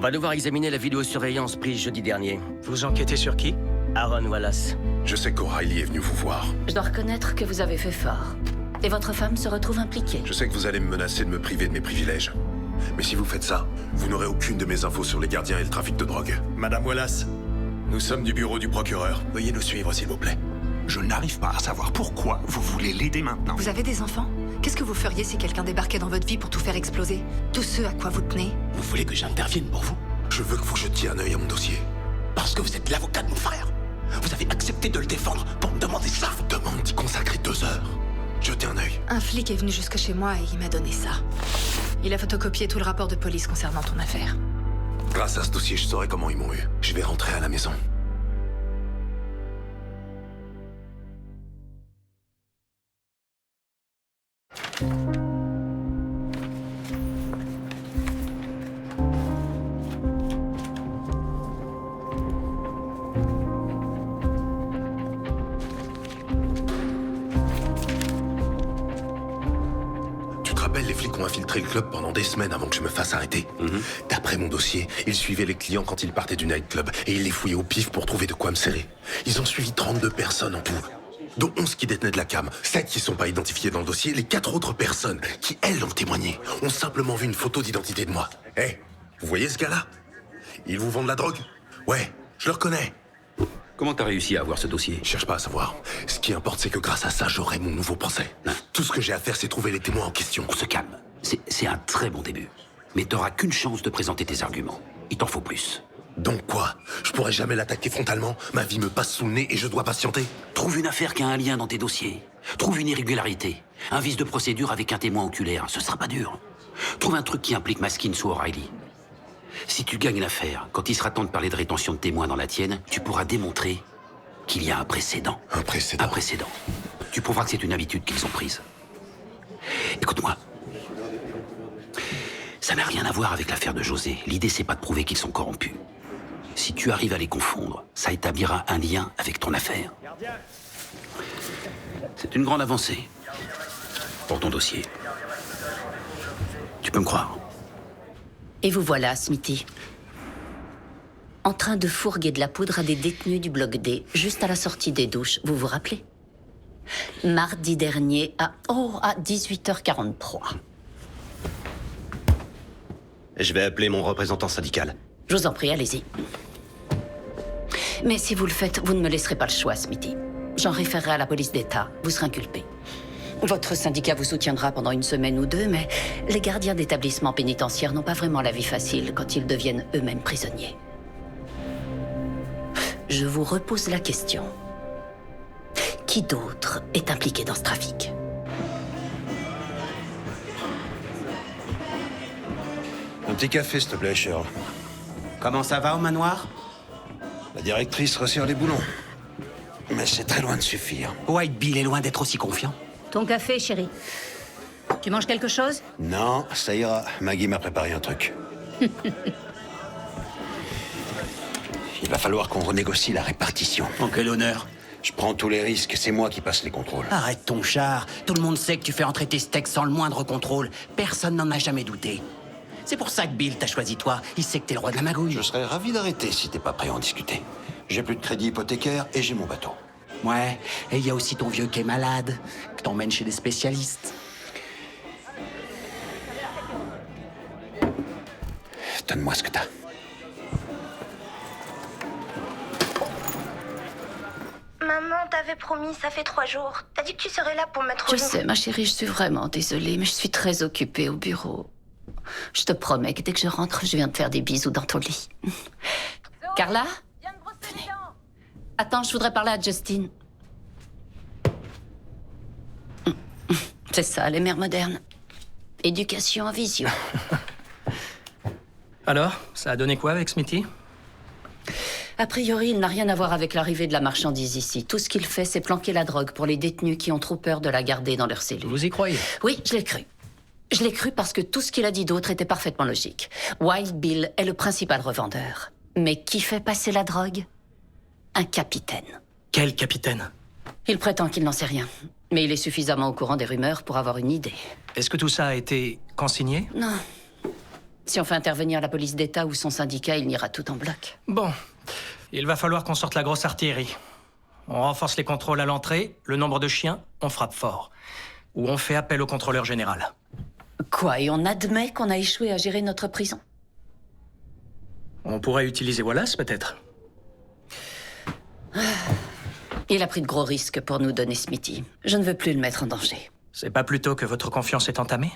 va devoir examiner la vidéosurveillance prise jeudi dernier. Vous enquêtez sur qui? Aaron Wallace. Je sais qu'O'Reilly est venu vous voir. Je dois reconnaître que vous avez fait fort. Et votre femme se retrouve impliquée. Je sais que vous allez me menacer de me priver de mes privilèges. Mais si vous faites ça, vous n'aurez aucune de mes infos sur les gardiens et le trafic de drogue. Madame Wallace, nous sommes du bureau du procureur. Veuillez nous suivre, s'il vous plaît. Je n'arrive pas à savoir pourquoi vous voulez l'aider maintenant. Vous avez des enfants? Qu'est-ce que vous feriez si quelqu'un débarquait dans votre vie pour tout faire exploser? Tous ceux à quoi vous tenez? Vous voulez que j'intervienne pour vous? Je veux que vous jetiez un œil à mon dossier. Parce que vous êtes l'avocat de mon frère. Vous avez accepté de le défendre pour me demander ça. Je vous demande d'y consacrer 2 heures. Jetez un œil. Un flic est venu jusque chez moi et il m'a donné ça. Il a photocopié tout le rapport de police concernant ton affaire. Grâce à ce dossier, je saurai comment ils m'ont eu. Je vais rentrer à la maison. Tu te rappelles, les flics ont infiltré le club pendant des semaines avant que je me fasse arrêter. D'après mon dossier, ils suivaient les clients quand ils partaient du nightclub et ils les fouillaient au pif pour trouver de quoi me serrer. Ils ont suivi 32 personnes en tout, dont 11 qui détenaient de la cam, 7 qui sont pas identifiées dans le dossier. Les 4 autres personnes qui, elles, ont témoigné, ont simplement vu une photo d'identité de moi. Hé, vous voyez ce gars-là? Ils vous vendent de la drogue? Ouais, je le reconnais. Comment t'as réussi à avoir ce dossier? Je cherche pas à savoir. Ce qui importe, c'est que grâce à ça, j'aurai mon nouveau procès. Tout ce que j'ai à faire, c'est trouver les témoins en question. On se calme. C'est un très bon début. Mais t'auras qu'une chance de présenter tes arguments. Il t'en faut plus. Donc quoi? Je pourrais jamais l'attaquer frontalement? Ma vie me passe sous le nez et je dois patienter? Trouve une affaire qui a un lien dans tes dossiers. Trouve une irrégularité. Un vice de procédure avec un témoin oculaire. Ce sera pas dur. Trouve un truc qui implique Maskins ou O'Reilly. Si tu gagnes l'affaire, quand il sera temps de parler de rétention de témoins dans la tienne, tu pourras démontrer qu'il y a un précédent. Un précédent? Un précédent. Tu prouveras que c'est une habitude qu'ils ont prise. Écoute-moi. Ça n'a rien à voir avec l'affaire de José. L'idée, c'est pas de prouver qu'ils sont corrompus. Si tu arrives à les confondre, ça établira un lien avec ton affaire. C'est une grande avancée pour ton dossier. Tu peux me croire. Et vous voilà, Smithy. En train de fourguer de la poudre à des détenus du bloc D, juste à la sortie des douches, vous vous rappelez? Mardi dernier à 18h43. Je vais appeler mon représentant syndical. Je vous en prie, allez-y. Mais si vous le faites, vous ne me laisserez pas le choix, Smithy. J'en référerai à la police d'État. Vous serez inculpé. Votre syndicat vous soutiendra pendant 1 semaine ou 2, mais les gardiens d'établissements pénitentiaires n'ont pas vraiment la vie facile quand ils deviennent eux-mêmes prisonniers. Je vous repose la question. Qui d'autre est impliqué dans ce trafic? Un petit café, s'il te plaît, Cheryl. Comment ça va au manoir? La directrice resserre les boulons. Mais c'est très loin de suffire. White Bill est loin d'être aussi confiant. Ton café, chérie. Tu manges quelque chose? Non, ça ira. Maggie m'a préparé un truc. Il va falloir qu'on renégocie la répartition. En quel honneur? Je prends tous les risques, c'est moi qui passe les contrôles. Arrête ton char. Tout le monde sait que tu fais entrer tes steaks sans le moindre contrôle. Personne n'en a jamais douté. C'est pour ça que Bill t'a choisi toi. Il sait que t'es le roi de la magouille. Je serais ravi d'arrêter si t'es pas prêt à en discuter. J'ai plus de crédit hypothécaire et j'ai mon bateau. Ouais, et il y a aussi ton vieux qui est malade, que t'emmènes chez des spécialistes. Donne-moi ce que t'as. Maman, t'avais promis, ça fait 3 jours. T'as dit que tu serais là pour mettre au Je jour. sais, ma chérie, je suis vraiment désolée, mais je suis très occupée au bureau. Je te promets que dès que je rentre, je viens te faire des bisous dans ton lit. Carla? Venez. Attends, je voudrais parler à Justine. C'est ça, les mères modernes. Éducation en visio. Alors, ça a donné quoi avec Smithy? A priori, il n'a rien à voir avec l'arrivée de la marchandise ici. Tout ce qu'il fait, c'est planquer la drogue pour les détenus qui ont trop peur de la garder dans leur cellule. Vous y croyez? Oui, je l'ai cru. Je l'ai cru parce que tout ce qu'il a dit d'autre était parfaitement logique. Wild Bill est le principal revendeur. Mais qui fait passer la drogue? Un capitaine. Quel capitaine? Il prétend qu'il n'en sait rien. Mais il est suffisamment au courant des rumeurs pour avoir une idée. Est-ce que tout ça a été consigné? Non. Si on fait intervenir la police d'État ou son syndicat, il ira tout en bloc. Bon, il va falloir qu'on sorte la grosse artillerie. On renforce les contrôles à l'entrée, le nombre de chiens, on frappe fort. Ou on fait appel au contrôleur général. Quoi, et on admet qu'on a échoué à gérer notre prison? On pourrait utiliser Wallace, peut-être. Il a pris de gros risques pour nous donner Smithy. Je ne veux plus le mettre en danger. C'est pas plutôt que votre confiance est entamée?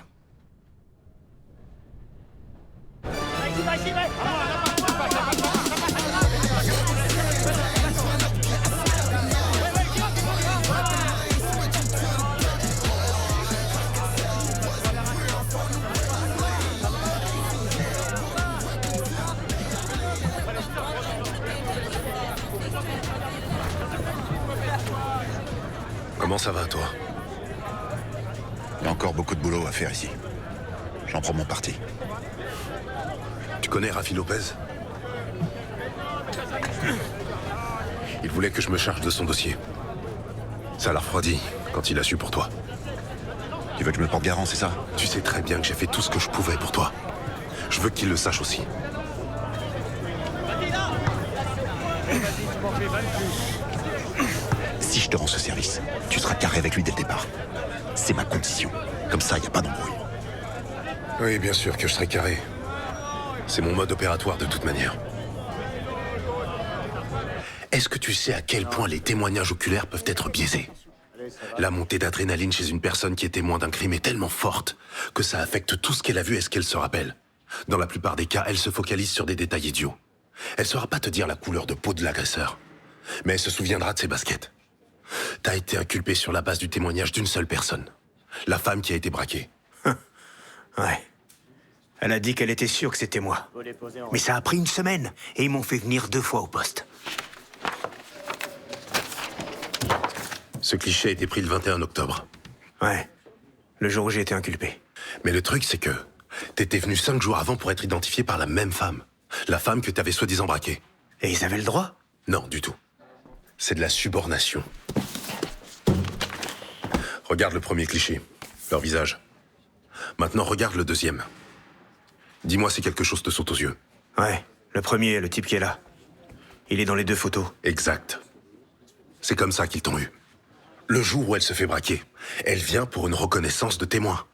Comment ça va, toi? Il y a encore beaucoup de boulot à faire ici. J'en prends mon parti. Tu connais Rafi Lopez? Il voulait que je me charge de son dossier. Ça l'a refroidi quand il a su pour toi. Tu veux que je me porte garant, c'est ça? Tu sais très bien que j'ai fait tout ce que je pouvais pour toi. Je veux qu'il le sache aussi. Si je te rends ce service, tu seras carré avec lui dès le départ. C'est ma condition. Comme ça, il n'y a pas d'embrouille. Oui, bien sûr que je serai carré. C'est mon mode opératoire de toute manière. Est-ce que tu sais à quel point les témoignages oculaires peuvent être biaisés? La montée d'adrénaline chez une personne qui est témoin d'un crime est tellement forte que ça affecte tout ce qu'elle a vu et ce qu'elle se rappelle. Dans la plupart des cas, elle se focalise sur des détails idiots. Elle saura pas te dire la couleur de peau de l'agresseur, mais elle se souviendra de ses baskets. T'as été inculpé sur la base du témoignage d'une seule personne. La femme qui a été braquée. Ouais. Elle a dit qu'elle était sûre que c'était moi. Mais ça a pris une semaine, et ils m'ont fait venir 2 fois au poste. Ce cliché a été pris le 21 octobre. Ouais. Le jour où j'ai été inculpé. Mais le truc, c'est que t'étais venu 5 jours avant pour être identifié par la même femme. La femme que t'avais soi-disant braquée. Et ils avaient le droit? Non, du tout. C'est de la subornation. Regarde le premier cliché, leur visage. Maintenant, regarde le deuxième. Dis-moi si quelque chose te saute aux yeux. Ouais, le premier, le type qui est là. Il est dans les 2 photos. Exact. C'est comme ça qu'ils t'ont eu. Le jour où elle se fait braquer, elle vient pour une reconnaissance de témoin.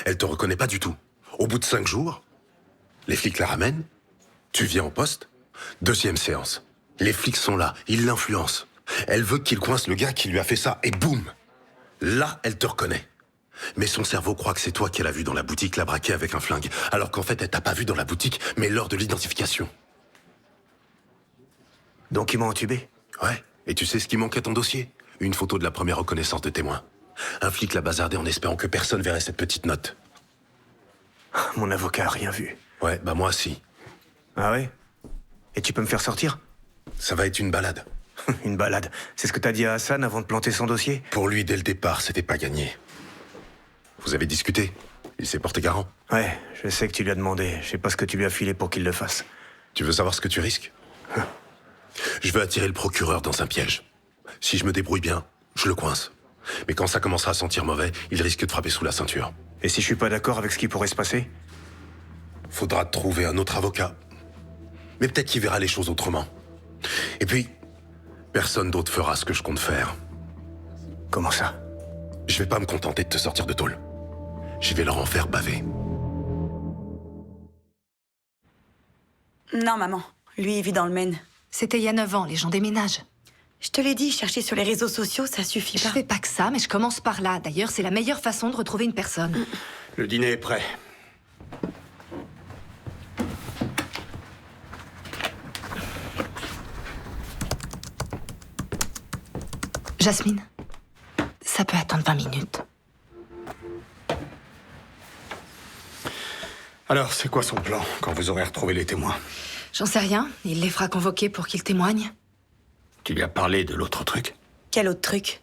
Elle te reconnaît pas du tout. Au bout de 5 jours, les flics la ramènent, tu viens au poste, deuxième séance. Les flics sont là, ils l'influencent. Elle veut qu'il coince le gars qui lui a fait ça, et boum! Là, elle te reconnaît. Mais son cerveau croit que c'est toi qu'elle a vu dans la boutique la braquer avec un flingue, alors qu'en fait, elle t'a pas vu dans la boutique, mais lors de l'identification. Donc ils m'ont entubé? Ouais, et tu sais ce qui manque à ton dossier? Une photo de la première reconnaissance de témoin. Un flic l'a bazardé en espérant que personne verrait cette petite note. Mon avocat a rien vu. Ouais, bah moi si. Ah ouais? Et tu peux me faire sortir? Ça va être une balade. Une balade. C'est ce que t'as dit à Hassan avant de planter son dossier? Pour lui, dès le départ, c'était pas gagné. Vous avez discuté? Il s'est porté garant? Ouais, je sais que tu lui as demandé. Je sais pas ce que tu lui as filé pour qu'il le fasse. Tu veux savoir ce que tu risques? Je veux attirer le procureur dans un piège. Si je me débrouille bien, je le coince. Mais quand ça commencera à sentir mauvais, il risque de frapper sous la ceinture. Et si je suis pas d'accord avec ce qui pourrait se passer? Faudra trouver un autre avocat. Mais peut-être qu'il verra les choses autrement. Et puis, personne d'autre fera ce que je compte faire. Comment ça? Je vais pas me contenter de te sortir de tôle. Je vais leur en faire baver. Non, maman. Lui, il vit dans le Maine. C'était il y a 9 ans, les gens déménagent. Je te l'ai dit, chercher sur les réseaux sociaux, ça suffit Je pas. fais pas que ça, mais je commence par là. D'ailleurs, c'est la meilleure façon de retrouver une personne. Le dîner est prêt. Jasmine, ça peut attendre 20 minutes. Alors, c'est quoi son plan quand vous aurez retrouvé les témoins? J'en sais rien. Il les fera convoquer pour qu'ils témoignent. Tu lui as parlé de l'autre truc? Quel autre truc?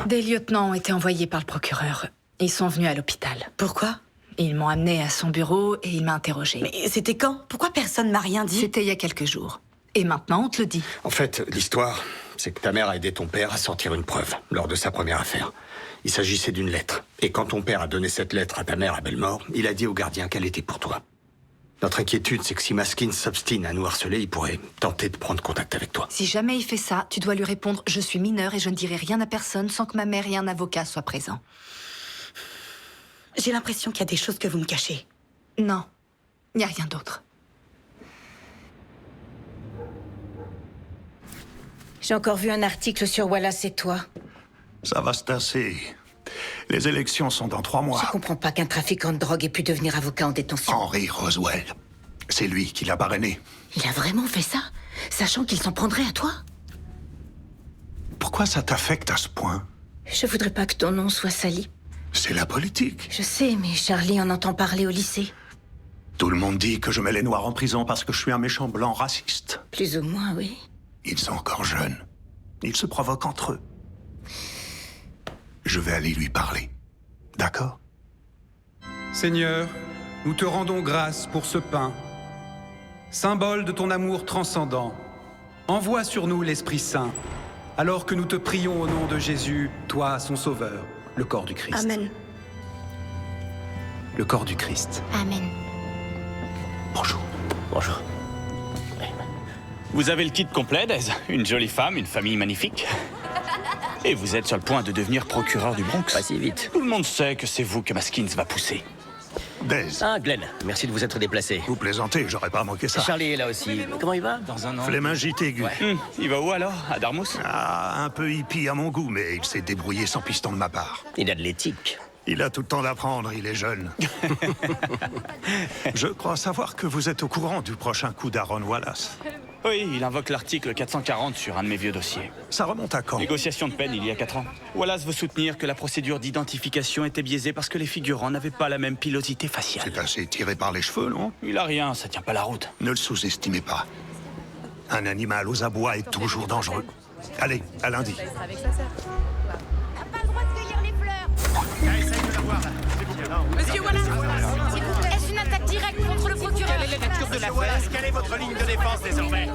Des lieutenants ont été envoyés par le procureur. Ils sont venus à l'hôpital. Pourquoi? Ils m'ont amené à son bureau et il m'a interrogé. Mais c'était quand? Pourquoi personne m'a rien dit? C'était il y a quelques jours. Et maintenant, on te le dit. En fait, l'histoire, c'est que ta mère a aidé ton père à sortir une preuve lors de sa première affaire. Il s'agissait d'une lettre. Et quand ton père a donné cette lettre à ta mère à Belmore, il a dit au gardien qu'elle était pour toi. Notre inquiétude, c'est que si Maskins s'obstine à nous harceler, il pourrait tenter de prendre contact avec toi. Si jamais il fait ça, tu dois lui répondre « Je suis mineur et je ne dirai rien à personne sans que ma mère et un avocat soient présents. » J'ai l'impression qu'il y a des choses que vous me cachez. Non, il n'y a rien d'autre. J'ai encore vu un article sur Wallace et toi. Ça va se tasser. Les élections sont dans 3 mois. Je comprends pas qu'un trafiquant de drogue ait pu devenir avocat en détention. Henry Roswell. C'est lui qui l'a parrainé. Il a vraiment fait ça, sachant qu'il s'en prendrait à toi? Pourquoi ça t'affecte à ce point? Je voudrais pas que ton nom soit sali. C'est la politique. Je sais, mais Charlie en entend parler au lycée. Tout le monde dit que je mets les Noirs en prison parce que je suis un méchant blanc raciste. Plus ou moins, oui. Ils sont encore jeunes. Ils se provoquent entre eux. Je vais aller lui parler. D'accord? Seigneur, nous te rendons grâce pour ce pain, symbole de ton amour transcendant. Envoie sur nous l'Esprit Saint, alors que nous te prions au nom de Jésus, toi, son Sauveur, le corps du Christ. Amen. Le corps du Christ. Amen. Bonjour. Bonjour. Vous avez le kit complet, Daisy. Une jolie femme, une famille magnifique. Et vous êtes sur le point de devenir procureur du Bronx. Pas si vite. Tout le monde sait que c'est vous que Maskins va pousser. Daisy. Ah, Glenn, merci de vous être déplacé. Vous plaisantez, j'aurais pas manqué ça. Charlie est là aussi. Comment il va? Dans un an. Flémingite aiguë. Il va où alors? À Dartmouth? Ah, un peu hippie à mon goût, mais il s'est débrouillé sans piston de ma part. Il a de l'éthique. Il a tout le temps d'apprendre, il est jeune. Je crois savoir que vous êtes au courant du prochain coup d'Aaron Wallace. Oui, il invoque l'article 440 sur un de mes vieux dossiers. Ça remonte à quand? Négociation de peine il y a 4 ans. Wallace veut soutenir que la procédure d'identification était biaisée parce que les figurants n'avaient pas la même pilosité faciale. C'est assez tiré par les cheveux, non? Il a rien, ça tient pas la route. Ne le sous-estimez pas. Un animal aux abois est toujours dangereux. Allez, à lundi. Monsieur Wallace, s'il vous plaît, est-ce une attaque directe contre le procureur? Quelle est la nature de l'affaire? Quelle est votre ligne de défense désormais?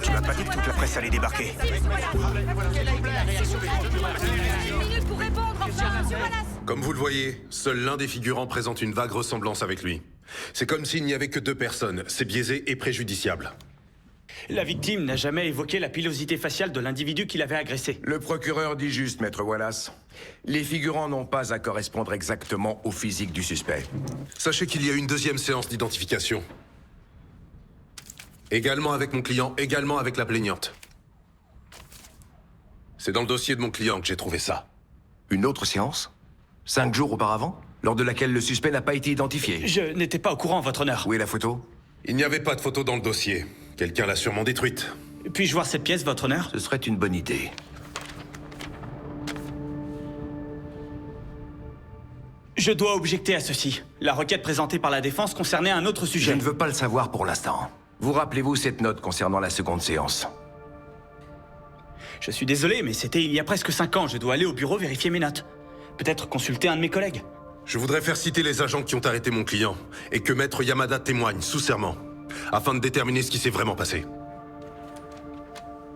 Tu m'as pas dit que toute la presse allait débarquer. Comme vous le voyez, seul l'un des figurants présente une vague ressemblance avec lui. C'est comme s'il n'y avait que 2 personnes. C'est biaisé et préjudiciable. La victime n'a jamais évoqué la pilosité faciale de l'individu qui l'avait agressé. Le procureur dit juste, maître Wallace. Les figurants n'ont pas à correspondre exactement au physique du suspect. Sachez qu'il y a une 2e séance d'identification. Également avec mon client, également avec la plaignante. C'est dans le dossier de mon client que j'ai trouvé ça. Une autre séance? 5 jours auparavant? Lors de laquelle le suspect n'a pas été identifié? Je n'étais pas au courant, votre honneur. Où est la photo? Il n'y avait pas de photo dans le dossier. Quelqu'un l'a sûrement détruite. Puis-je voir cette pièce, votre honneur? Ce serait une bonne idée. Je dois objecter à ceci. La requête présentée par la défense concernait un autre sujet. Je ne veux pas le savoir pour l'instant. Vous rappelez-vous cette note concernant la seconde séance? Je suis désolé, mais c'était il y a presque 5 ans. Je dois aller au bureau vérifier mes notes. Peut-être consulter un de mes collègues. Je voudrais faire citer les agents qui ont arrêté mon client et que Maître Yamada témoigne sous serment, afin de déterminer ce qui s'est vraiment passé.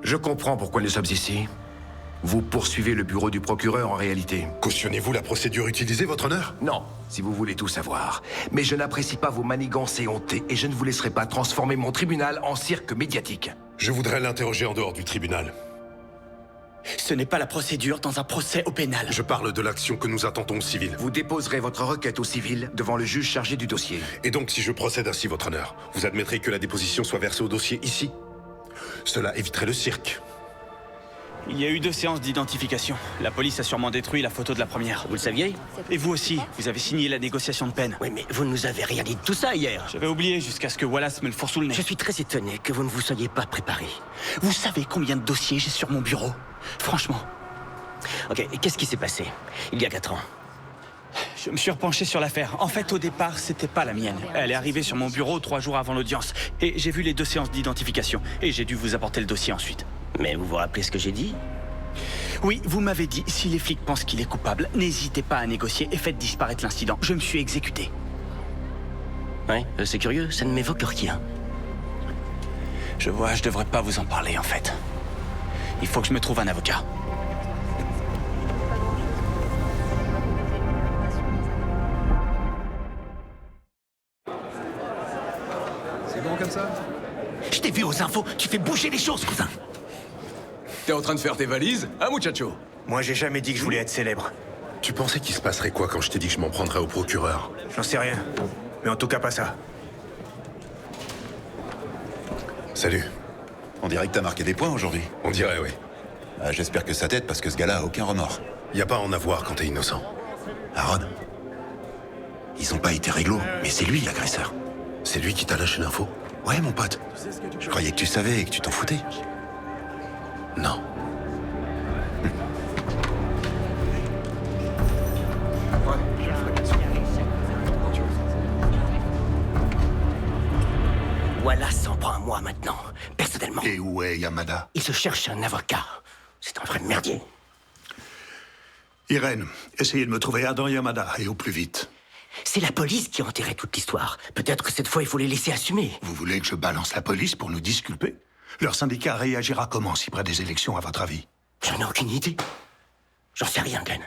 Je comprends pourquoi nous sommes ici. Vous poursuivez le bureau du procureur en réalité. Cautionnez-vous la procédure utilisée, votre honneur? Non, si vous voulez tout savoir. Mais je n'apprécie pas vos manigances éhontées et je ne vous laisserai pas transformer mon tribunal en cirque médiatique. Je voudrais l'interroger en dehors du tribunal. Ce n'est pas la procédure dans un procès au pénal. Je parle de l'action que nous attendons au civil. Vous déposerez votre requête au civil devant le juge chargé du dossier. Et donc, si je procède ainsi, votre honneur, vous admettrez que la déposition soit versée au dossier ici? Cela éviterait le cirque. Il y a eu 2 séances d'identification. La police a sûrement détruit la photo de la première. Vous le saviez? Et vous aussi, vous avez signé la négociation de peine. Oui, mais vous ne nous avez rien dit de tout ça hier. J'avais oublié jusqu'à ce que Wallace me le fourre sous le nez. Je suis très étonné que vous ne vous soyez pas préparé. Vous savez combien de dossiers j'ai sur mon bureau? Franchement. Ok, et qu'est-ce qui s'est passé il y a 4 ans? Je me suis repenché sur l'affaire. En fait, au départ, c'était pas la mienne. Elle est arrivée sur mon bureau 3 jours avant l'audience. Et j'ai vu les 2 séances d'identification. Et j'ai dû vous apporter le dossier ensuite. Mais vous vous rappelez ce que j'ai dit? Oui, vous m'avez dit, si les flics pensent qu'il est coupable, n'hésitez pas à négocier et faites disparaître l'incident. Je me suis exécuté. Ouais, c'est curieux, ça ne m'évoque rien. Je vois, je devrais pas vous en parler, en fait. Il faut que je me trouve un avocat. C'est bon comme ça? Je t'ai vu aux infos, tu fais bouger les choses, cousin. T'es en train de faire tes valises, hein, muchacho? Moi, j'ai jamais dit que je voulais être célèbre. Tu pensais qu'il se passerait quoi quand je t'ai dit que je m'en prendrais au procureur? J'en sais rien. Mais en tout cas, pas ça. Salut. On dirait que t'as marqué des points aujourd'hui. On dirait, oui. J'espère que ça t'aide parce que ce gars-là a aucun remords. Y a pas à en avoir quand t'es innocent. Aaron, ils ont pas été réglo, mais c'est lui l'agresseur. C'est lui qui t'a lâché l'info? Ouais, mon pote. Je croyais que tu savais et que tu t'en foutais. Non. Wallace s'en prend à moi maintenant, personnellement. Et où est Yamada? Il se cherche un avocat. C'est un vrai merdier. Irène, essayez de me trouver Adam Yamada, et au plus vite. C'est la police qui a enterré toute l'histoire. Peut-être que cette fois, il faut les laisser assumer. Vous voulez que je balance la police pour nous disculper? Leur syndicat réagira comment si près des élections, à votre avis? J'en ai aucune idée. J'en sais rien, Glenn.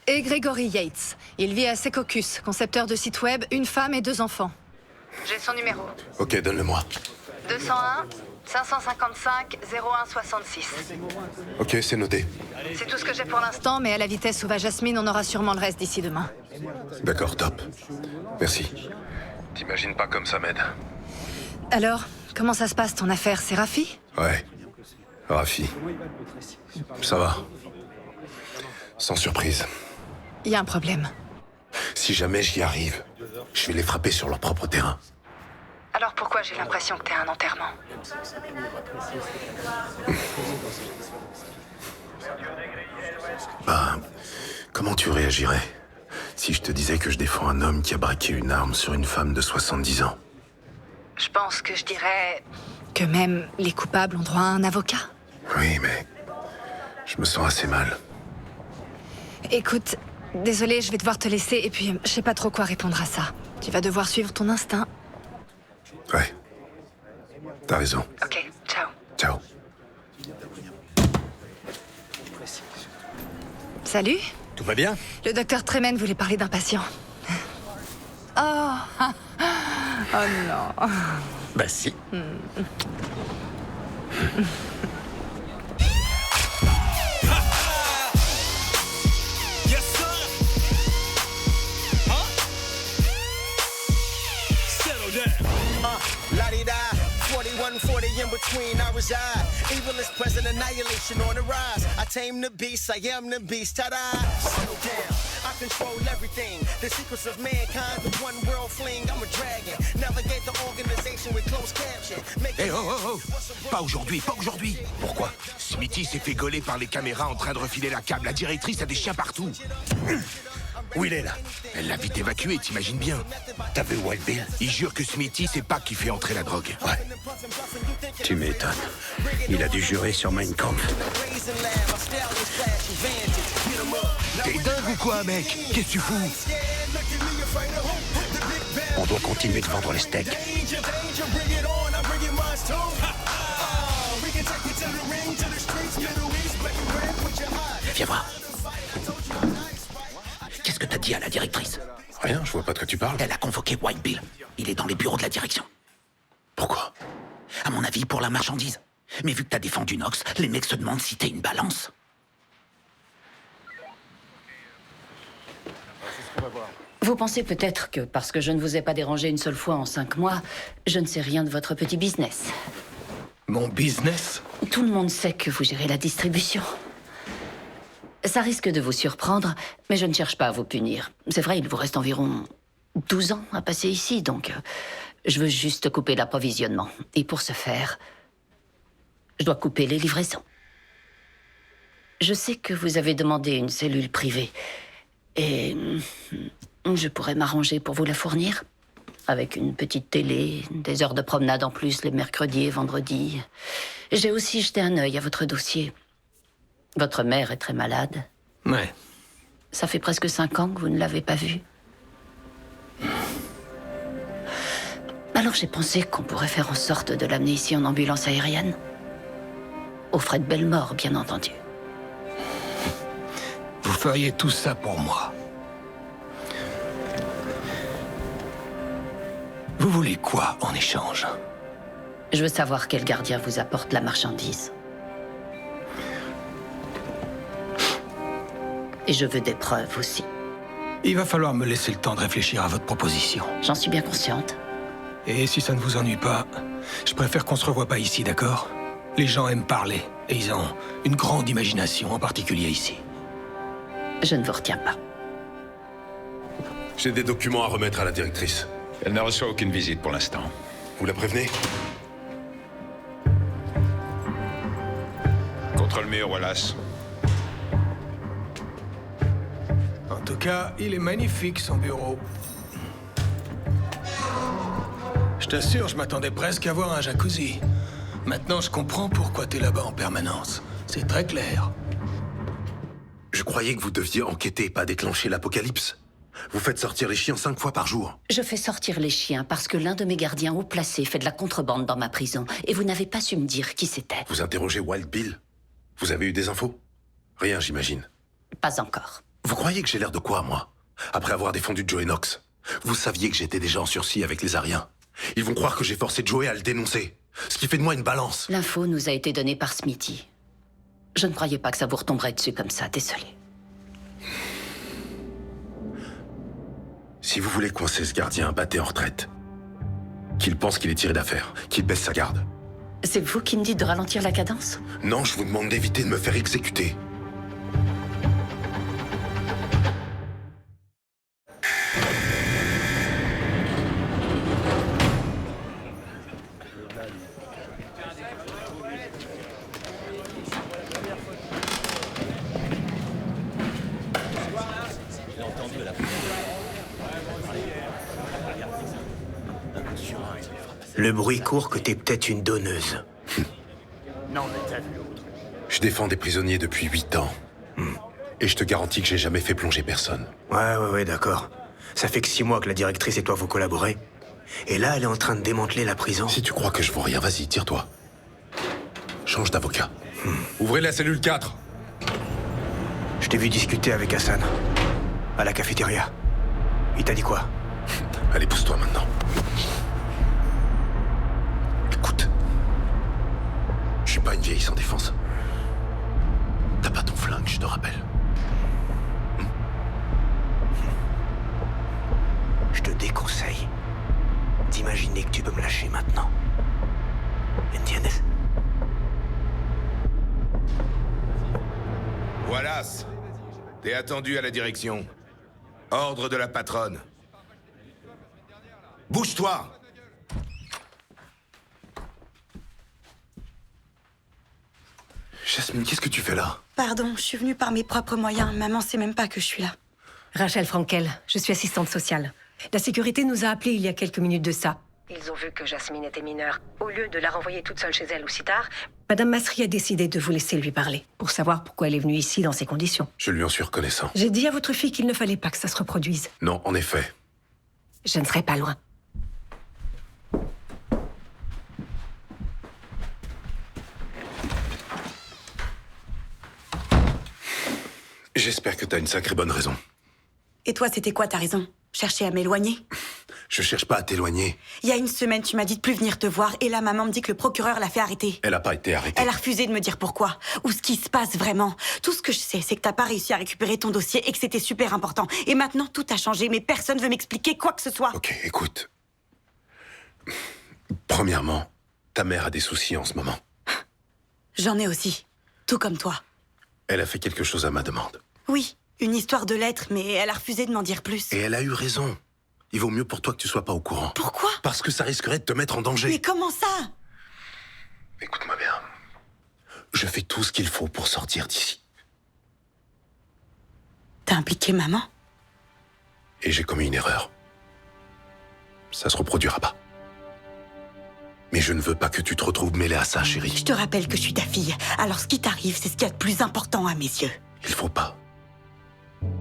Et Gregory Yates. Il vit à Secaucus, concepteur de site web, une femme et 2 enfants. J'ai son numéro. Ok, donne-le-moi. 201 555 0166. Ok, c'est noté. C'est tout ce que j'ai pour l'instant, mais à la vitesse où va Jasmine, on aura sûrement le reste d'ici demain. D'accord, top. Merci. T'imagines pas comme ça m'aide. Alors, comment ça se passe ton affaire? C'est Rafi? Ouais. Rafi. Ça va. Sans surprise. Il y a un problème. Si jamais j'y arrive, je vais les frapper sur leur propre terrain. Alors pourquoi j'ai l'impression que t'es un enterrement? Bah, comment tu réagirais si je te disais que je défends un homme qui a braqué une arme sur une femme de 70 ans? Je pense que je dirais que même les coupables ont droit à un avocat. Oui, mais je me sens assez mal. Écoute, désolé, je vais devoir te laisser et puis je sais pas trop quoi répondre à ça. Tu vas devoir suivre ton instinct. Ouais. T'as raison. Ok, ciao. Ciao. Salut. Tout va bien? Le docteur Tremen voulait parler d'un patient. Oh, oh non. Bah si. La-di-da, 4140 in between I reside. Evil is present, annihilation on the rise. I tame the beast, I am the beast, ta-da. Settle down, I control everything. The secrets of mankind, the one world fling. I'm a dragon, navigate the organization with closed caption. Eh oh, pas aujourd'hui, pas aujourd'hui. Pourquoi? Smithy s'est fait gauler par les caméras en train de refiler la câble. La directrice a des chiens partout. Où il est là? Elle l'a vite évacué, t'imagines bien. T'as vu Wild Bill? Il jure que Smithy sait pas qui fait entrer la drogue. Ouais. Tu m'étonnes. Il a dû jurer sur Mein Kampf. T'es dingue ou quoi, mec? Qu'est-ce que tu fous? On doit continuer de vendre les steaks. Viens voir. Qu'est-ce que t'as dit à la directrice? Rien, je vois pas de quoi tu parles. Elle a convoqué White Bill. Il est dans les bureaux de la direction. Pourquoi? À mon avis, pour la marchandise. Mais vu que t'as défendu Knox, les mecs se demandent si t'es une balance. Vous pensez peut-être que parce que je ne vous ai pas dérangé une seule fois en 5 mois, je ne sais rien de votre petit business. Mon business? Tout le monde sait que vous gérez la distribution. Ça risque de vous surprendre, mais je ne cherche pas à vous punir. C'est vrai, il vous reste environ 12 ans à passer ici, donc je veux juste couper l'approvisionnement. Et pour ce faire, je dois couper les livraisons. Je sais que vous avez demandé une cellule privée, et je pourrais m'arranger pour vous la fournir, avec une petite télé, des heures de promenade en plus les mercredis et vendredis. J'ai aussi jeté un œil à votre dossier. Votre mère est très malade. Ouais. Ça fait presque 5 ans que vous ne l'avez pas vue. Alors j'ai pensé qu'on pourrait faire en sorte de l'amener ici en ambulance aérienne. Aux frais de Belmore, bien entendu. Vous feriez tout ça pour moi. Vous voulez quoi en échange? Je veux savoir quel gardien vous apporte la marchandise. Et je veux des preuves aussi. Il va falloir me laisser le temps de réfléchir à votre proposition. J'en suis bien consciente. Et si ça ne vous ennuie pas, je préfère qu'on se revoie pas ici, d'accord? Les gens aiment parler, et ils ont une grande imagination, en particulier ici. Je ne vous retiens pas. J'ai des documents à remettre à la directrice. Elle ne reçoit aucune visite pour l'instant. Vous la prévenez? Contre le mur, Wallace. En tout cas, il est magnifique, son bureau. Je t'assure, je m'attendais presque à voir un jacuzzi. Maintenant, je comprends pourquoi t'es là-bas en permanence. C'est très clair. Je croyais que vous deviez enquêter, pas déclencher l'apocalypse. Vous faites sortir les chiens 5 fois par jour. Je fais sortir les chiens parce que l'un de mes gardiens haut placé fait de la contrebande dans ma prison. Et vous n'avez pas su me dire qui c'était. Vous interrogez Wild Bill? Vous avez eu des infos? Rien, j'imagine. Pas encore. Vous croyez que j'ai l'air de quoi, moi? Après avoir défendu Joey Knox. Vous saviez que j'étais déjà en sursis avec les Ariens. Ils vont croire que j'ai forcé Joey à le dénoncer. Ce qui fait de moi une balance. L'info nous a été donnée par Smithy. Je ne croyais pas que ça vous retomberait dessus comme ça, désolé. Si vous voulez coincer ce gardien, battez en retraite. Qu'il pense qu'il est tiré d'affaire, qu'il baisse sa garde. C'est vous qui me dites de ralentir la cadence? Non, je vous demande d'éviter de me faire exécuter. Le bruit court que t'es peut-être une donneuse. Je défends des prisonniers depuis 8 ans. Et je te garantis que j'ai jamais fait plonger personne. Ouais, d'accord. Ça fait que 6 mois que la directrice et toi vous collaborez. Et là, elle est en train de démanteler la prison. Si tu crois que je vaux rien, vas-y, tire-toi. Change d'avocat. Ouvrez la cellule 4. Je t'ai vu discuter avec Hassan. À la cafétéria. Il t'a dit quoi? Allez, pousse-toi maintenant. Écoute. Je suis pas une vieille sans défense. T'as pas ton flingue, je te rappelle. Je te déconseille d'imaginer que tu peux me lâcher maintenant. ¿Entiendes? Wallace, t'es attendu à la direction. Ordre de la patronne. Bouge-toi! Jasmine, qu'est-ce que tu fais là? Pardon, je suis venue par mes propres moyens. Maman sait même pas que je suis là. Rachel Frankel, je suis assistante sociale. La sécurité nous a appelés il y a quelques minutes de ça. Ils ont vu que Jasmine était mineure. Au lieu de la renvoyer toute seule chez elle ou si tard, Madame Masri a décidé de vous laisser lui parler, pour savoir pourquoi elle est venue ici dans ces conditions. Je lui en suis reconnaissant. J'ai dit à votre fille qu'il ne fallait pas que ça se reproduise. Non, en effet. Je ne serai pas loin. J'espère que t'as une sacrée bonne raison. Et toi, c'était quoi ta raison? Chercher à m'éloigner? Je cherche pas à t'éloigner. Il y a une semaine, tu m'as dit de plus venir te voir, et là, maman me dit que le procureur l'a fait arrêter. Elle a pas été arrêtée. Elle a refusé de me dire pourquoi, ou ce qui se passe vraiment. Tout ce que je sais, c'est que t'as pas réussi à récupérer ton dossier et que c'était super important. Et maintenant, tout a changé, mais personne veut m'expliquer quoi que ce soit. Ok, écoute. Premièrement, ta mère a des soucis en ce moment. J'en ai aussi, tout comme toi. Elle a fait quelque chose à ma demande. Oui, une histoire de lettres, mais elle a refusé de m'en dire plus. Et elle a eu raison. Il vaut mieux pour toi que tu sois pas au courant. Pourquoi? Parce que ça risquerait de te mettre en danger. Mais comment ça? Écoute-moi bien. Je fais tout ce qu'il faut pour sortir d'ici. T'as impliqué maman? Et j'ai commis une erreur. Ça se reproduira pas. Mais je ne veux pas que tu te retrouves mêlée à ça, chérie. Je te rappelle que je suis ta fille. Alors ce qui t'arrive, c'est ce qu'il y a de plus important à mes yeux. Il faut pas.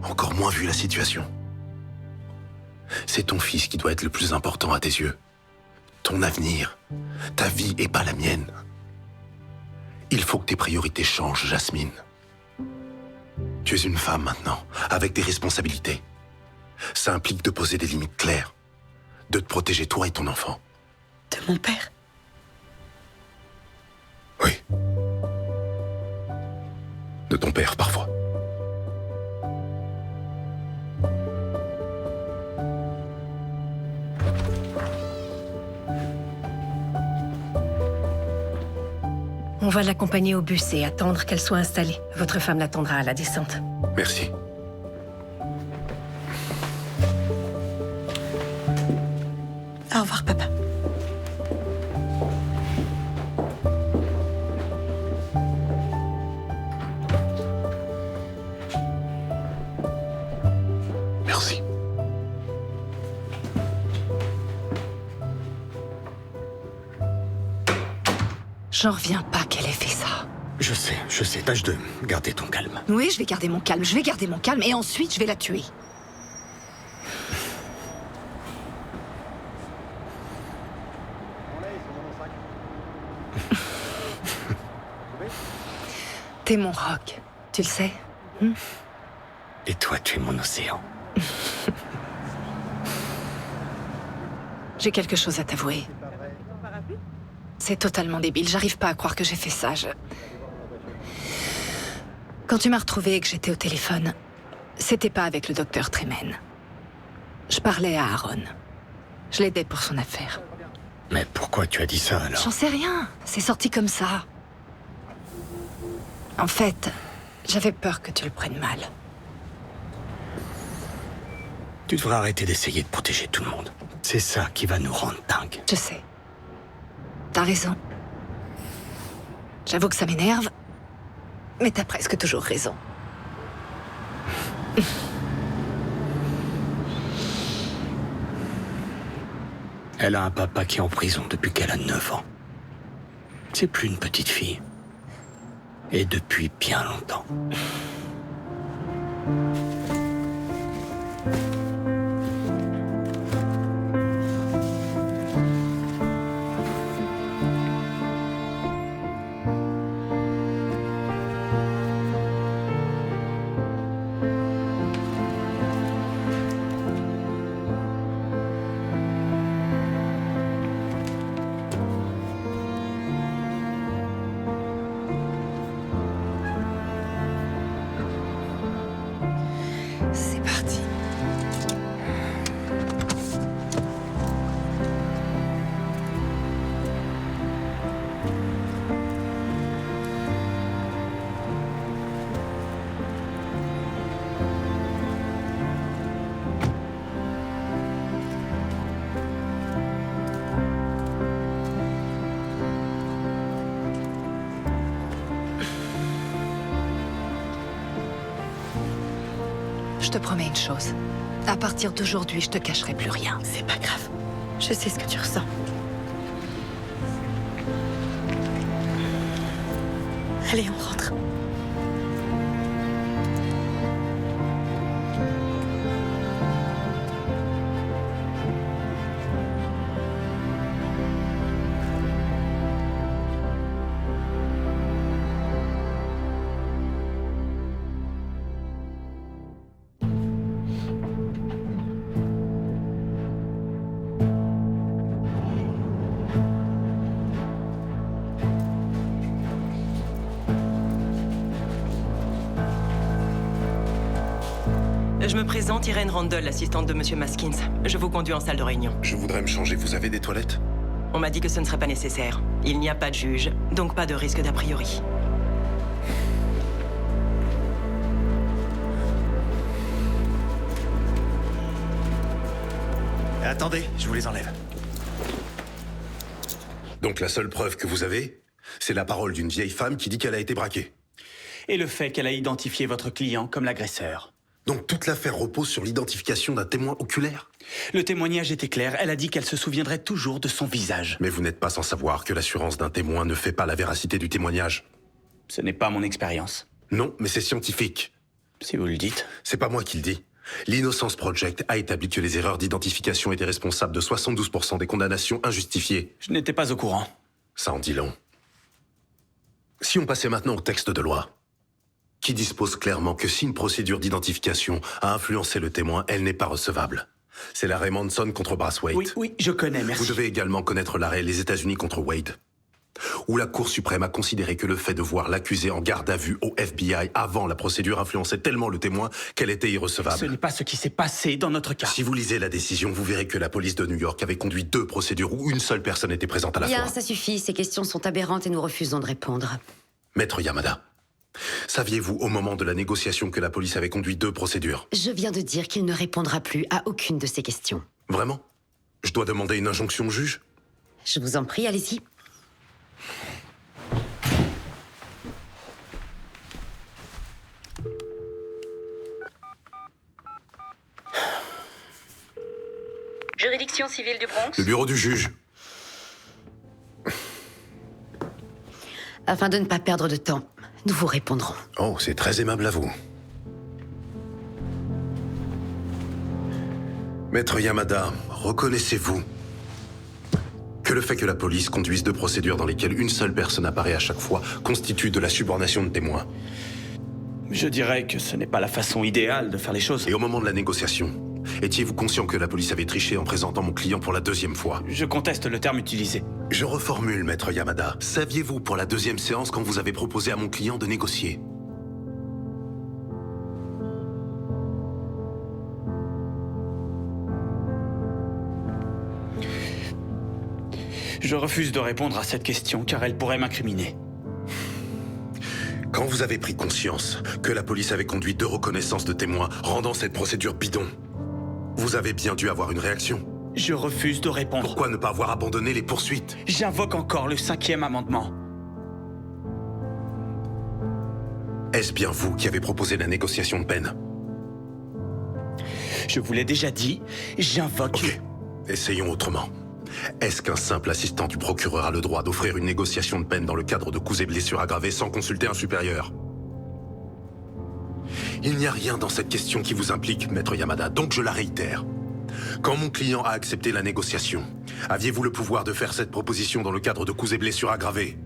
Encore moins vu la situation. C'est ton fils qui doit être le plus important à tes yeux. ton avenir, ta vie et pas la mienne. Il faut que tes priorités changent, Jasmine. Tu es une femme maintenant, avec des responsabilités. Ça implique de poser des limites claires, de te protéger toi et ton enfant. De mon père? Oui. De ton père, parfois. On va l'accompagner au bus et attendre qu'elle soit installée. Votre femme l'attendra à la descente. Merci. Au revoir, papa. Merci. J'en reviens pas qu'elle ait fait ça. Je sais, tâche de garder ton calme. Oui, je vais garder mon calme, et ensuite je vais la tuer. T'es mon roc, tu le sais. Et toi, tu es mon océan. J'ai quelque chose à t'avouer. C'est totalement débile, j'arrive pas à croire que j'ai fait ça. Quand tu m'as retrouvée et que j'étais au téléphone, c'était pas avec le docteur Tremen. Je parlais à Aaron. Je l'aidais pour son affaire. Mais pourquoi tu as dit ça alors? J'en sais rien, c'est sorti comme ça. En fait, j'avais peur que tu le prennes mal. Tu devrais arrêter d'essayer de protéger tout le monde. C'est ça qui va nous rendre dingues. Je sais. T'as raison. J'avoue que ça m'énerve, mais t'as presque toujours raison. Elle a un papa qui est en prison depuis qu'elle a 9 ans. C'est plus une petite fille. Et depuis bien longtemps. C'est parti. Je te promets une chose. À partir d'aujourd'hui, je te cacherai plus rien. C'est pas grave. Je sais ce que tu ressens. Allez, on rentre. Je me présente, Irene Randall, l'assistante de Monsieur Maskins. Je vous conduis en salle de réunion. Je voudrais me changer. Vous avez des toilettes? On m'a dit que ce ne serait pas nécessaire. Il n'y a pas de juge, donc pas de risque d'a priori. Attendez, je vous les enlève. Donc la seule preuve que vous avez, c'est la parole d'une vieille femme qui dit qu'elle a été braquée. Et le fait qu'elle a identifié votre client comme l'agresseur. Donc toute l'affaire repose sur l'identification d'un témoin oculaire? Le témoignage était clair, elle a dit qu'elle se souviendrait toujours de son visage. Mais vous n'êtes pas sans savoir que l'assurance d'un témoin ne fait pas la véracité du témoignage. Ce n'est pas mon expérience. Non, mais c'est scientifique. Si vous le dites. C'est pas moi qui le dis. L'Innocence Project a établi que les erreurs d'identification étaient responsables de 72% des condamnations injustifiées. Je n'étais pas au courant. Ça en dit long. Si on passait maintenant au texte de loi, qui dispose clairement que si une procédure d'identification a influencé le témoin, elle n'est pas recevable. C'est l'arrêt Manson contre Brathwaite. Oui, je connais, merci. Vous devez également connaître l'arrêt Les États-Unis contre Wade, où la Cour suprême a considéré que le fait de voir l'accusé en garde à vue au FBI avant la procédure influençait tellement le témoin qu'elle était irrecevable. Ce n'est pas ce qui s'est passé dans notre cas. Si vous lisez la décision, vous verrez que la police de New York avait conduit 2 procédures où une seule personne était présente à la fois. Bien, ça suffit. Ces questions sont aberrantes et nous refusons de répondre. Maître Yamada, saviez-vous au moment de la négociation que la police avait conduit 2 procédures? Je viens de dire qu'il ne répondra plus à aucune de ces questions. Vraiment? Je dois demander une injonction au juge? Je vous en prie, allez-y. Juridiction civile du Bronx. Le bureau du juge. Afin de ne pas perdre de temps, nous vous répondrons. Oh, c'est très aimable à vous. Maître Yamada, reconnaissez-vous que le fait que la police conduise 2 procédures dans lesquelles une seule personne apparaît à chaque fois constitue de la subornation de témoins? Je dirais que ce n'est pas la façon idéale de faire les choses. Et au moment de la négociation, étiez-vous conscient que la police avait triché en présentant mon client pour la 2e fois? Je conteste le terme utilisé. Je reformule, Maître Yamada. Saviez-vous pour la 2e séance quand vous avez proposé à mon client de négocier? Je refuse de répondre à cette question car elle pourrait m'incriminer. Quand vous avez pris conscience que la police avait conduit 2 reconnaissances de témoins, rendant cette procédure bidon, vous avez bien dû avoir une réaction. Je refuse de répondre. Pourquoi ne pas avoir abandonné les poursuites? J'invoque encore le 5e amendement. Est-ce bien vous qui avez proposé la négociation de peine? Je vous l'ai déjà dit, j'invoque... Ok, essayons autrement. Est-ce qu'un simple assistant du procureur a le droit d'offrir une négociation de peine dans le cadre de coups et blessures aggravées sans consulter un supérieur? Il n'y a rien dans cette question qui vous implique, Maître Yamada, donc je la réitère. Quand mon client a accepté la négociation, aviez-vous le pouvoir de faire cette proposition dans le cadre de coups et blessures aggravées?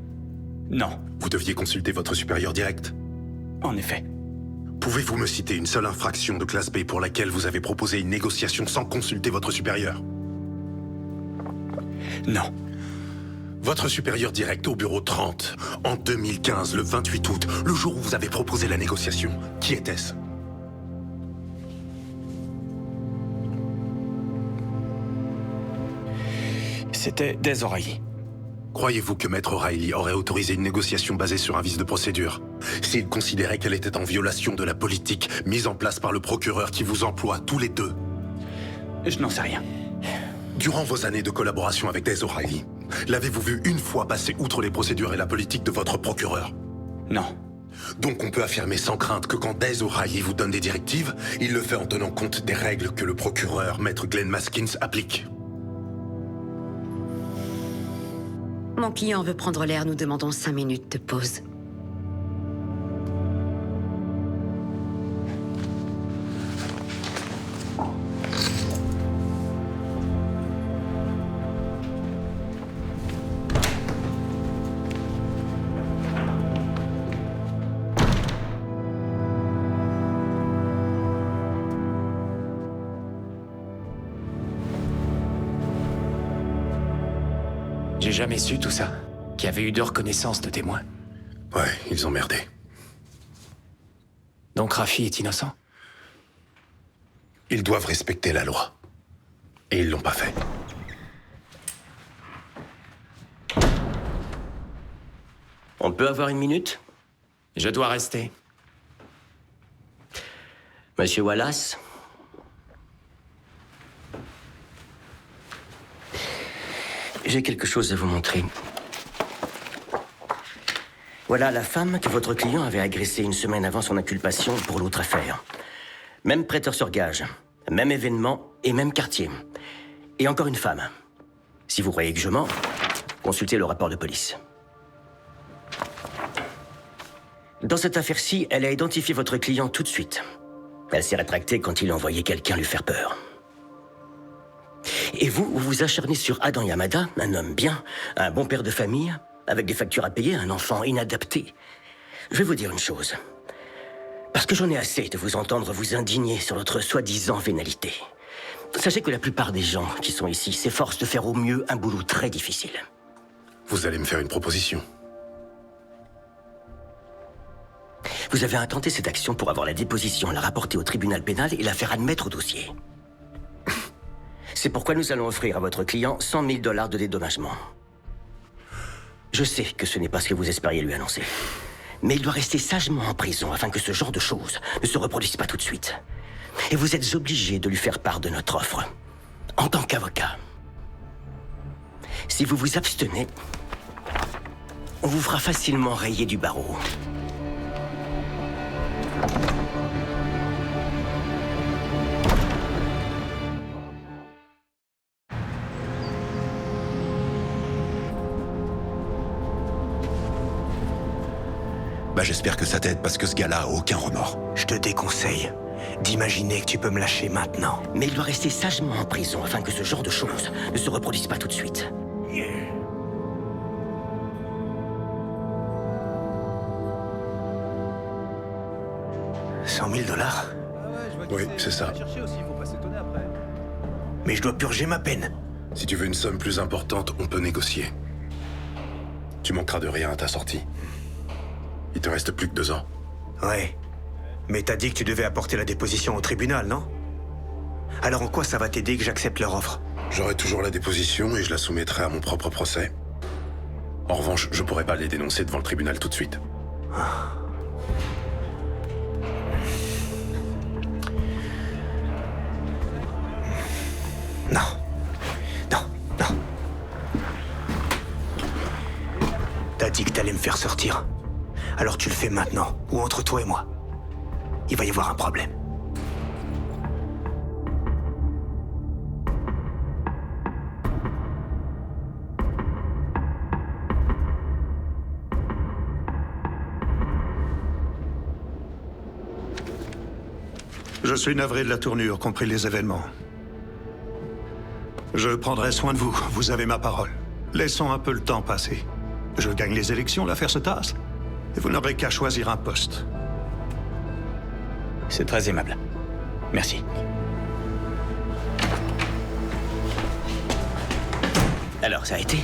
Non. Vous deviez consulter votre supérieur direct? En effet. Pouvez-vous me citer une seule infraction de classe B pour laquelle vous avez proposé une négociation sans consulter votre supérieur? Non. Votre supérieur direct au bureau 30, en 2015, le 28 août, le jour où vous avez proposé la négociation, qui était-ce? C'était Des O'Reilly. Croyez-vous que Maître O'Reilly aurait autorisé une négociation basée sur un vice de procédure s'il considérait qu'elle était en violation de la politique mise en place par le procureur qui vous emploie tous les 2? Je n'en sais rien. Durant vos années de collaboration avec Des O'Reilly, l'avez-vous vu une fois passer outre les procédures et la politique de votre procureur? Non. Donc on peut affirmer sans crainte que quand Des O'Reilly vous donne des directives, il le fait en tenant compte des règles que le procureur, Maître Glenn Maskins, applique. Mon client veut prendre l'air, nous demandons 5 minutes de pause. J'ai jamais su tout ça. Qu'il y avait eu 2 reconnaissances de témoins. Ouais, ils ont merdé. Donc Rafi est innocent? Ils doivent respecter la loi. Et ils l'ont pas fait. On peut avoir une minute? Je dois rester. Monsieur Wallace? J'ai quelque chose à vous montrer. Voilà la femme que votre client avait agressée une semaine avant son inculpation pour l'autre affaire. Même prêteur sur gage, même événement et même quartier. Et encore une femme. Si vous croyez que je mens, consultez le rapport de police. Dans cette affaire-ci, elle a identifié votre client tout de suite. Elle s'est rétractée quand il a envoyé quelqu'un lui faire peur. Et vous vous acharnez sur Adam Yamada, un homme bien, un bon père de famille, avec des factures à payer, un enfant inadapté. Je vais vous dire une chose. Parce que j'en ai assez de vous entendre vous indigner sur notre soi-disant vénalité. Sachez que la plupart des gens qui sont ici s'efforcent de faire au mieux un boulot très difficile. Vous allez me faire une proposition. Vous avez intenté cette action pour avoir la déposition, la rapporter au tribunal pénal et la faire admettre au dossier. C'est pourquoi nous allons offrir à votre client 100 000 $ de dédommagement. Je sais que ce n'est pas ce que vous espériez lui annoncer. Mais il doit rester sagement en prison afin que ce genre de choses ne se reproduise pas tout de suite. Et vous êtes obligé de lui faire part de notre offre, en tant qu'avocat. Si vous vous abstenez, on vous fera facilement rayer du barreau. Bah j'espère que ça t'aide parce que ce gars-là a aucun remords. Je te déconseille d'imaginer que tu peux me lâcher maintenant. Mais il doit rester sagement en prison afin que ce genre de choses ne se reproduise pas tout de suite. $100 000 ? Oui, c'est ça. Mais je dois purger ma peine. Si tu veux une somme plus importante, on peut négocier. Tu manqueras de rien à ta sortie. Il te reste plus que 2 ans. Ouais. Mais t'as dit que tu devais apporter la déposition au tribunal, non? Alors en quoi ça va t'aider que j'accepte leur offre? J'aurai toujours la déposition et je la soumettrai à mon propre procès. En revanche, je pourrai pas les dénoncer devant le tribunal tout de suite. Non. Non, non. T'as dit que t'allais me faire sortir. Alors tu le fais maintenant, ou entre toi et moi. Il va y avoir un problème. Je suis navré de la tournure, compris les événements. Je prendrai soin de vous, vous avez ma parole. Laissons un peu le temps passer. Je gagne les élections, l'affaire se tasse. Et vous n'aurez qu'à choisir un poste. C'est très aimable. Merci. Alors, ça a été?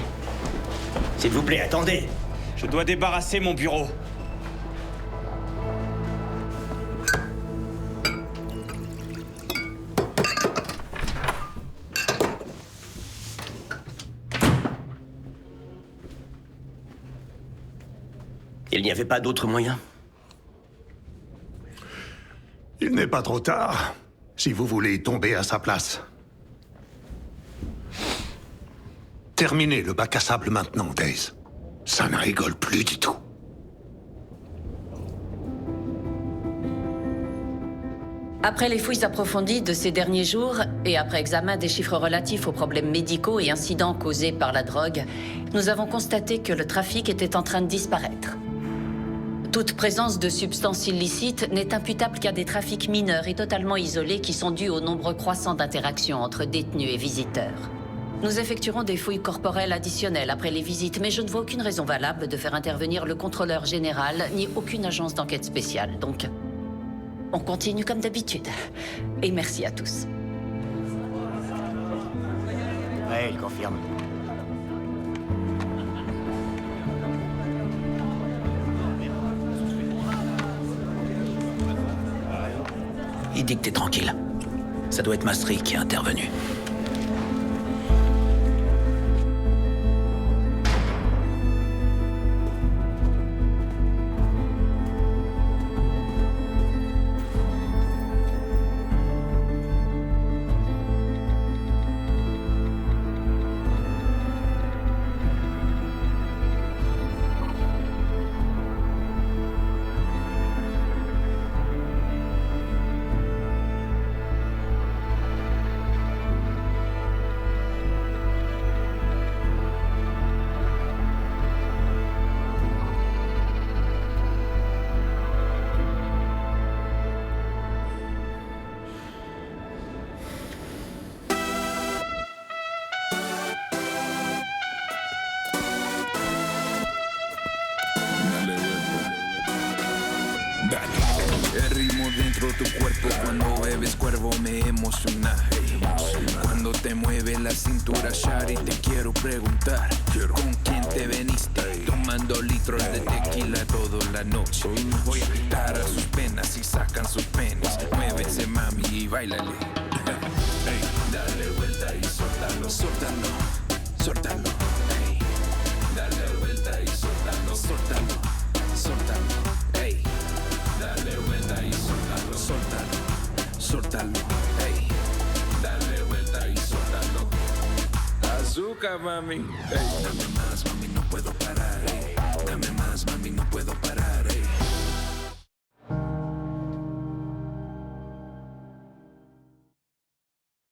S'il vous plaît, attendez. Je dois débarrasser mon bureau. Il n'y avait pas d'autre moyen? Il n'est pas trop tard, si vous voulez tomber à sa place. Terminez le bac à sable maintenant, Days. Ça ne rigole plus du tout. Après les fouilles approfondies de ces derniers jours et après examen des chiffres relatifs aux problèmes médicaux et incidents causés par la drogue, nous avons constaté que le trafic était en train de disparaître. Toute présence de substances illicites n'est imputable qu'à des trafics mineurs et totalement isolés qui sont dus au nombre croissant d'interactions entre détenus et visiteurs. Nous effectuerons des fouilles corporelles additionnelles après les visites, mais je ne vois aucune raison valable de faire intervenir le contrôleur général ni aucune agence d'enquête spéciale. Donc, on continue comme d'habitude. Et merci à tous. Ouais, il confirme. Il dit que t'es tranquille. Ça doit être Mastri qui est intervenu. todo tu cuerpo. Cuando bebes cuervo me emociona. Cuando te mueve la cintura, Shari, te quiero preguntar, ¿con quién te veniste? Tomando litros de tequila toda la noche. Voy a quitar a sus penas y sacan sus penes. Muévese, mami, y báilale. Hey, dale vuelta y soltalo, soltalo, soltalo. Hey, dale vuelta y soltalo, soltalo, soltalo. Hey, dale vuelta y soltalo, soltalo, soltalo. Hey, dale vuelta y soltalo. Azúcar, mami. Hey, dame más, mami, no puedo parar. Hey.